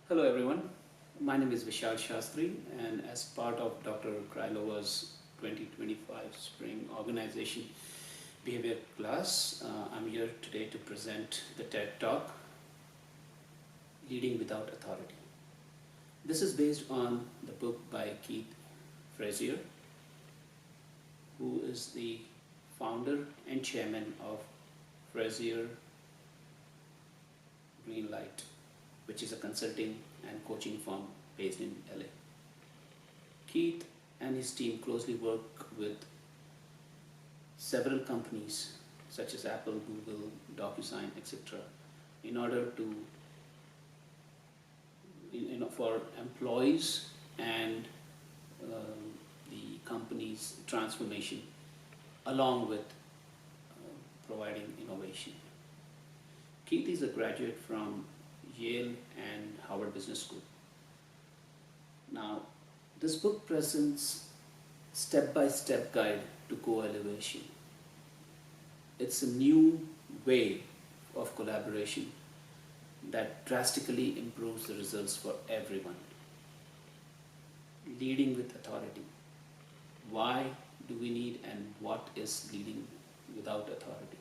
Hello everyone, my name is Vishal Shastri, and as part of Dr. Krylova's 2025 Spring Organization Behavior class, I'm here today to present the TED Talk, Leading Without Authority. This is based on the book by Keith Frazier, who is the founder and chairman of Frazier Greenlight, which is a consulting and coaching firm based in LA. Keith and his team closely work with several companies such as Apple, Google, DocuSign, etc. in order to, for employees and the company's transformation along with providing innovation. Keith is a graduate from Yale and Harvard Business School. Now, this book presents step-by-step guide to co-elevation. It's a new way of collaboration that drastically improves the results for everyone. Leading with authority. Why do we need and what is leading without authority?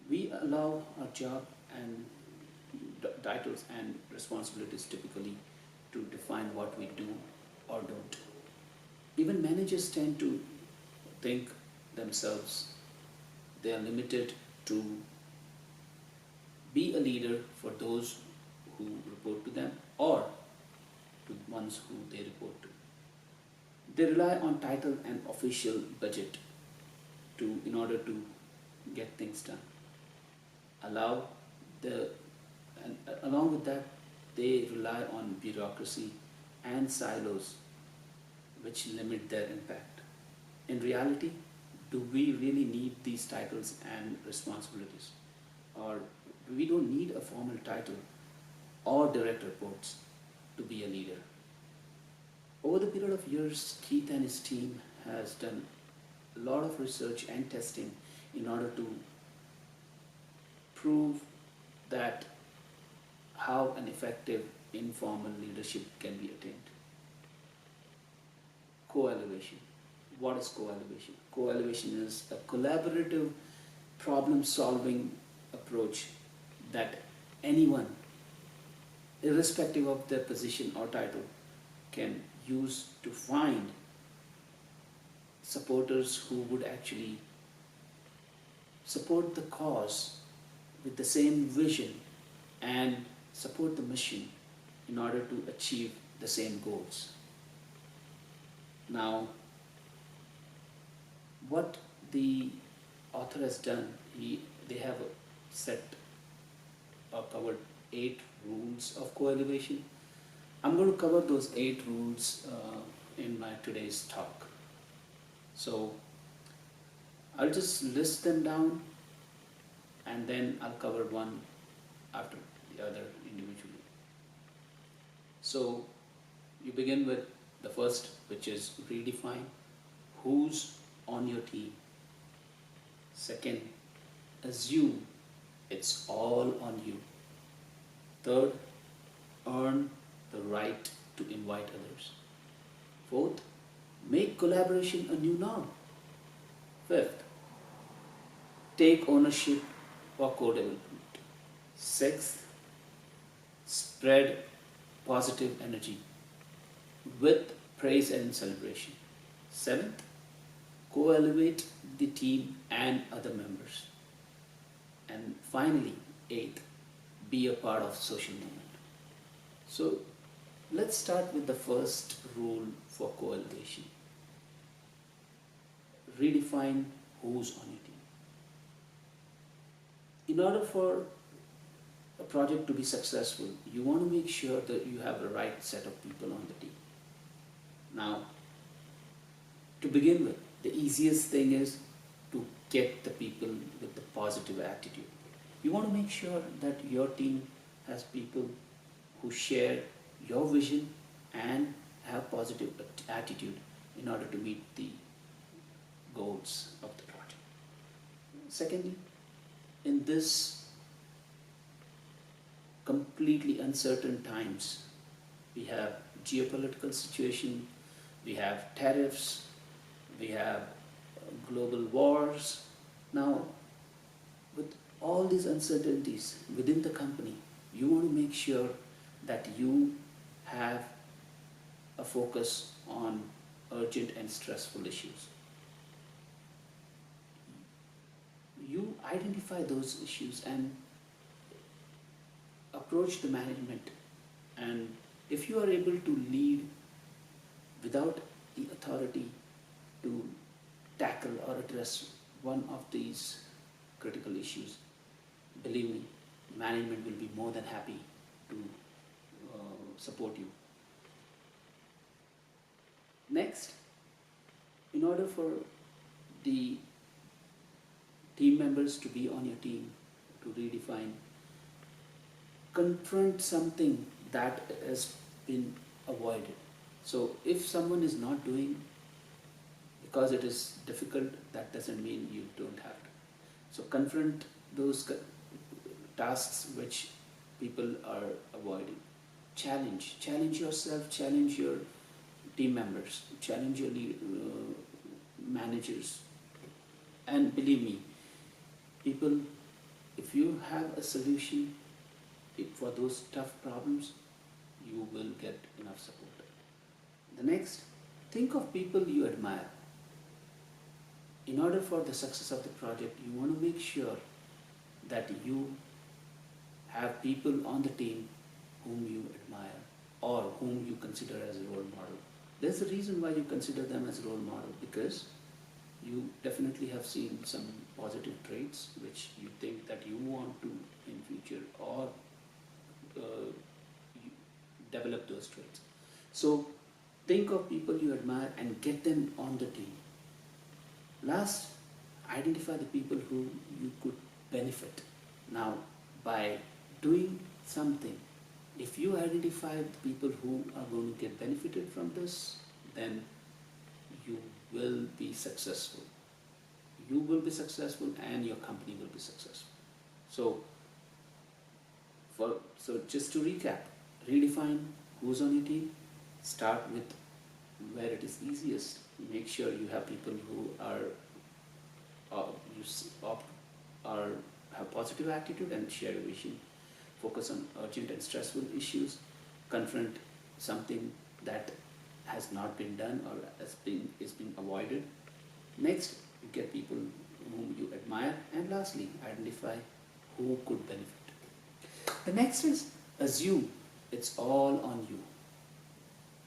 We allow our job and titles and responsibilities typically to define what we do or don't. Even managers tend to think themselves they are limited to be a leader for those who report to them or to ones who they report to. They rely on title and official budget in order to get things done. Along with that, they rely on bureaucracy and silos which limit their impact. In reality, do we really need these titles and responsibilities? Or we don't need a formal title or direct reports to be a leader. Over the period of years, Keith and his team has done a lot of research and testing in order to prove that how an effective informal leadership can be attained. Co-elevation. What is co-elevation? Co-elevation is a collaborative problem-solving approach that anyone, irrespective of their position or title, can use to find supporters who would actually support the cause with the same vision and support the mission in order to achieve the same goals. Now, what the author has done, they have set or covered 8 rules of co-elevation. I'm going to cover those 8 rules in my today's talk. So I'll just list them down and then I'll cover one after the other individually. So you begin with the first, which is redefine who's on your team. Second, assume it's all on you. Third, earn the right to invite others. Fourth, make collaboration a new norm. Fifth, take ownership for co-development. Sixth, spread positive energy with praise and celebration. Seventh, co-elevate the team and other members. And finally, eighth, be a part of social movement. So let's start with the first rule for co-elevation. Redefine who's on your team. In order for a project to be successful, you want to make sure that you have the right set of people on the team. Now, to begin with, the easiest thing is to get the people with the positive attitude. You want to make sure that your team has people who share your vision and have positive attitude in order to meet the goals of the project. Secondly, in this completely uncertain times. We have geopolitical situation, we have tariffs, we have global wars. Now, with all these uncertainties within the company, you want to make sure that you have a focus on urgent and stressful issues. You identify those issues and approach the management, and if you are able to lead without the authority to tackle or address one of these critical issues, believe me, management will be more than happy to support you. Next, in order for the team members to be on your team, to redefine, confront something that has been avoided. So if someone is not doing because it is difficult, that doesn't mean you don't have to. So confront those tasks which people are avoiding. Challenge yourself, challenge your team members, challenge your managers. And believe me, people, if you have a solution for those tough problems, you will get enough support. The next, think of people you admire. In order for the success of the project, you want to make sure that you have people on the team whom you admire or whom you consider as a role model. There's a reason why you consider them as a role model, because you definitely have seen some positive traits which you think that you want to in future, or you develop those traits. So think of people you admire and get them on the team. Last, identify the people who you could benefit. Now, by doing something, if you identify the people who are going to get benefited from this, then you will be successful. You will be successful and your company will be successful. So just to recap, redefine who's on your team, start with where it is easiest. Make sure you have people who have positive attitude and share a vision. Focus on urgent and stressful issues. Confront something that has not been done or is being avoided. Next, you get people whom you admire, and lastly, identify who could benefit. The next is assume it's all on you.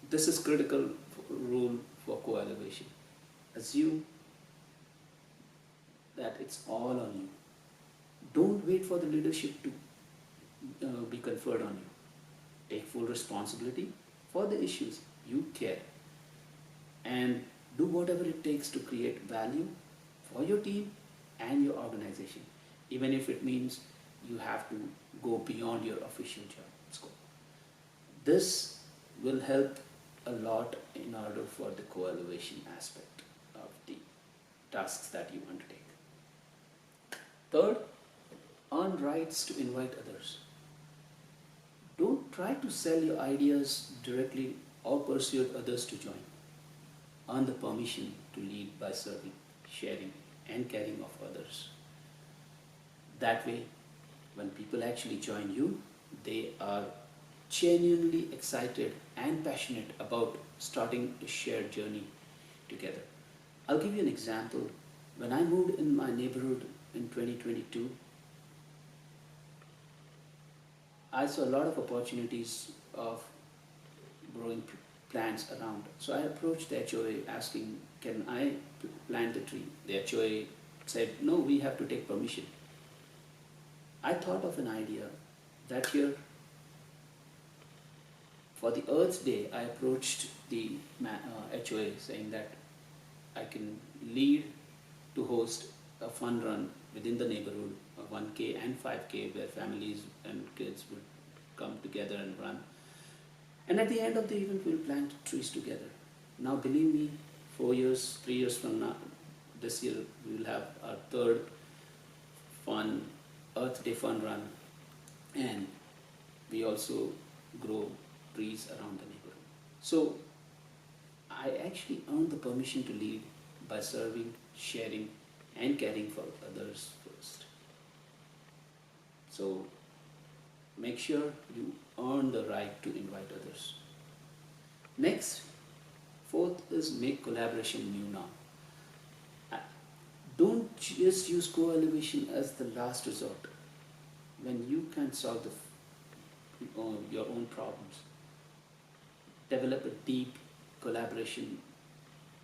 This is critical rule for co-elevation. Assume that it's all on you. Don't wait for the leadership to be conferred on you. Take full responsibility for the issues you care, and do whatever it takes to create value for your team and your organization, even if it means you have to go beyond your official job scope. This will help a lot in order for the co-elevation aspect of the tasks that you undertake. Third, earn rights to invite others. Don't try to sell your ideas directly or persuade others to join. Earn the permission to lead by serving, sharing, and caring of others. That way, when people actually join you, they are genuinely excited and passionate about starting a shared journey together. I'll give you an example. When I moved in my neighborhood in 2022, I saw a lot of opportunities of growing plants around. So I approached the HOA asking, can I plant the tree? The HOA said, no, we have to take permission. I thought of an idea. That year, for the Earth's Day, I approached the HOA saying that I can lead to host a fun run within the neighborhood, a 1K and 5K, where families and kids would come together and run. And at the end of the event, we'll plant trees together. Now, believe me, 4 years, 3 years from now, this year, we will have our third fun Earth Day fun run. And we also grow trees around the neighborhood. So I actually earned the permission to lead by serving, sharing, and caring for others first. So make sure you earn the right to invite others. Next, fourth is make collaboration new now. Uh, Don't just use co-elevation as the last resort when you can solve your own problems. Develop a deep collaboration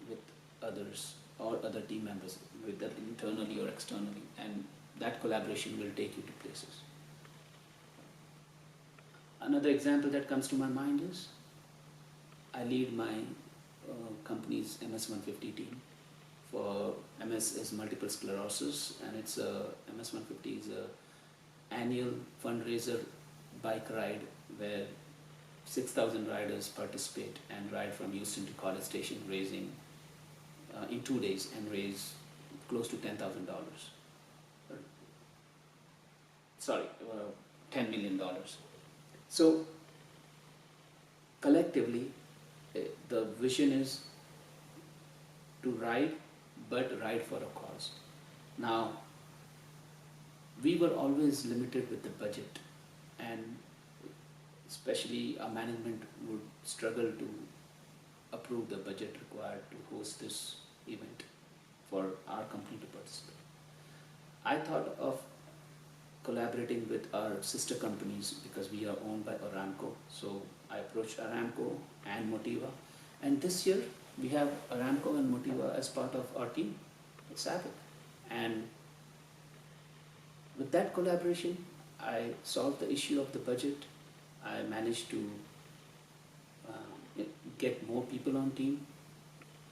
with others or other team members, whether internally or externally, and that collaboration will take you to places. Another example that comes to my mind is I lead my company's MS-150 team. For MS is multiple sclerosis, and it's a MS-150 is a annual fundraiser bike ride where 6,000 riders participate and ride from Houston to College Station, raising in 2 days and raise close to $10,000. Sorry, $10 million. So collectively, the vision is to ride, but ride for a cause. Now, we were always limited with the budget, and especially our management would struggle to approve the budget required to host this event for our company to participate. I thought of collaborating with our sister companies because we are owned by Aramco. So I approached Aramco and Motiva, and this year we have Aramco and Motiva as part of our team. It's happened. And with that collaboration, I solved the issue of the budget. I managed to get more people on team.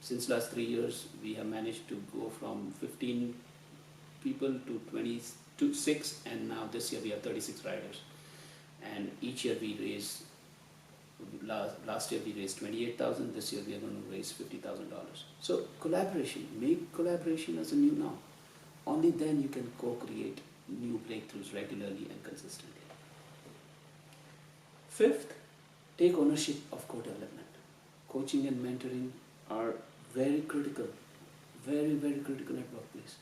Since last 3 years, we have managed to go from 15 people to 26, and now this year we have 36 riders. And each year we raise, last year we raised 28,000, this year we are going to raise $50,000. So collaboration, make collaboration as a new norm. Only then you can co-create new breakthroughs regularly and consistently. Fifth, take ownership of co-development. Coaching and mentoring are very critical, very, very critical at workplace.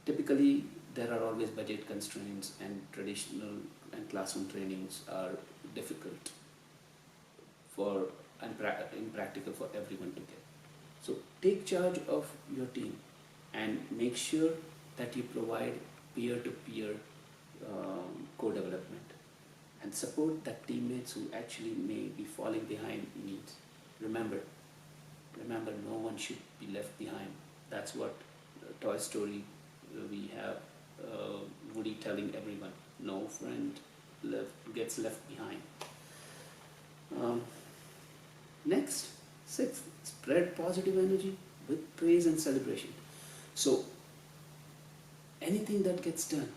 Typically, there are always budget constraints, and traditional and classroom trainings are difficult and impractical for everyone to get. So take charge of your team and make sure that you provide peer-to-peer co-development and support that teammates who actually may be falling behind needs. Remember, no one should be left behind. That's what Toy Story we have Woody telling everyone, no friend gets left behind. Next, sixth, spread positive energy with praise and celebration. So anything that gets done,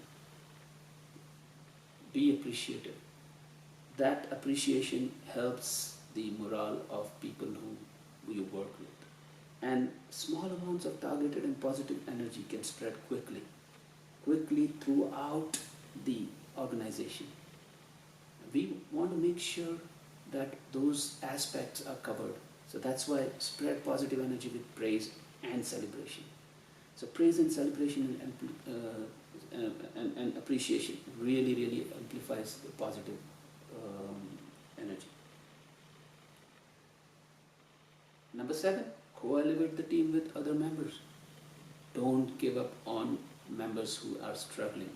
be appreciative. That appreciation helps the morale of people who you work with. And small amounts of targeted and positive energy can spread quickly throughout the organization. We want to make sure that those aspects are covered. So that's why spread positive energy with praise and celebration. So praise and celebration and appreciation really amplifies the positive energy. Number 7, co-elevate the team with other members. Don't give up on members who are struggling.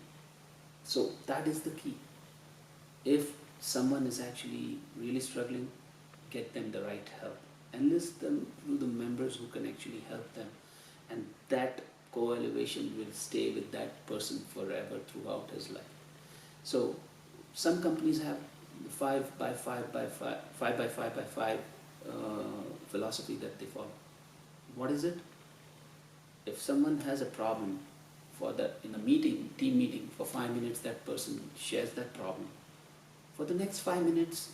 So that is the key. If someone is actually really struggling, get them the right help. Enlist them through the members who can actually help them. And that co-elevation will stay with that person forever throughout his life. So some companies have 5 by 5 by 5 philosophy that they follow. What is it? If someone has a problem in a meeting, team meeting, for 5 minutes, that person shares that problem. For the next 5 minutes,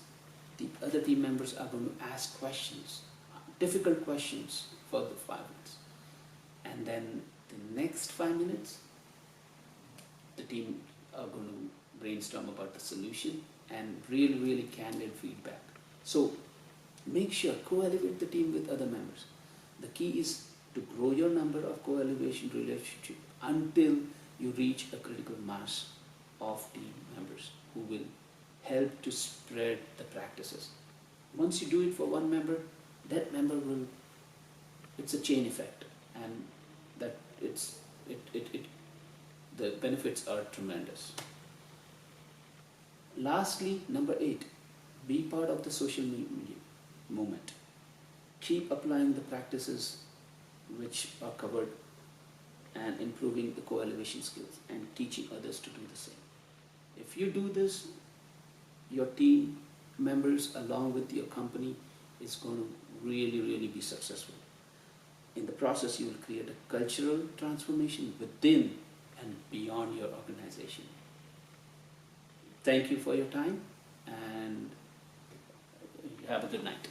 the other team members are going to ask questions, difficult questions for the 5 minutes. And then the next 5 minutes, the team are going to brainstorm about the solution, and really, really candid feedback. So make sure co-elevate the team with other members. The key is to grow your number of co-elevation relationship until you reach a critical mass of team members who will help to spread the practices. Once you do it for one member, that member will, it's a chain effect, and that the benefits are tremendous. Lastly, number 8, be part of the social media movement. Keep applying the practices which are covered and improving the co-elevation skills and teaching others to do the same. If you do this, your team members along with your company is going to really, really be successful. In the process, you will create a cultural transformation within and beyond your organization. Thank you for your time, and have a good night.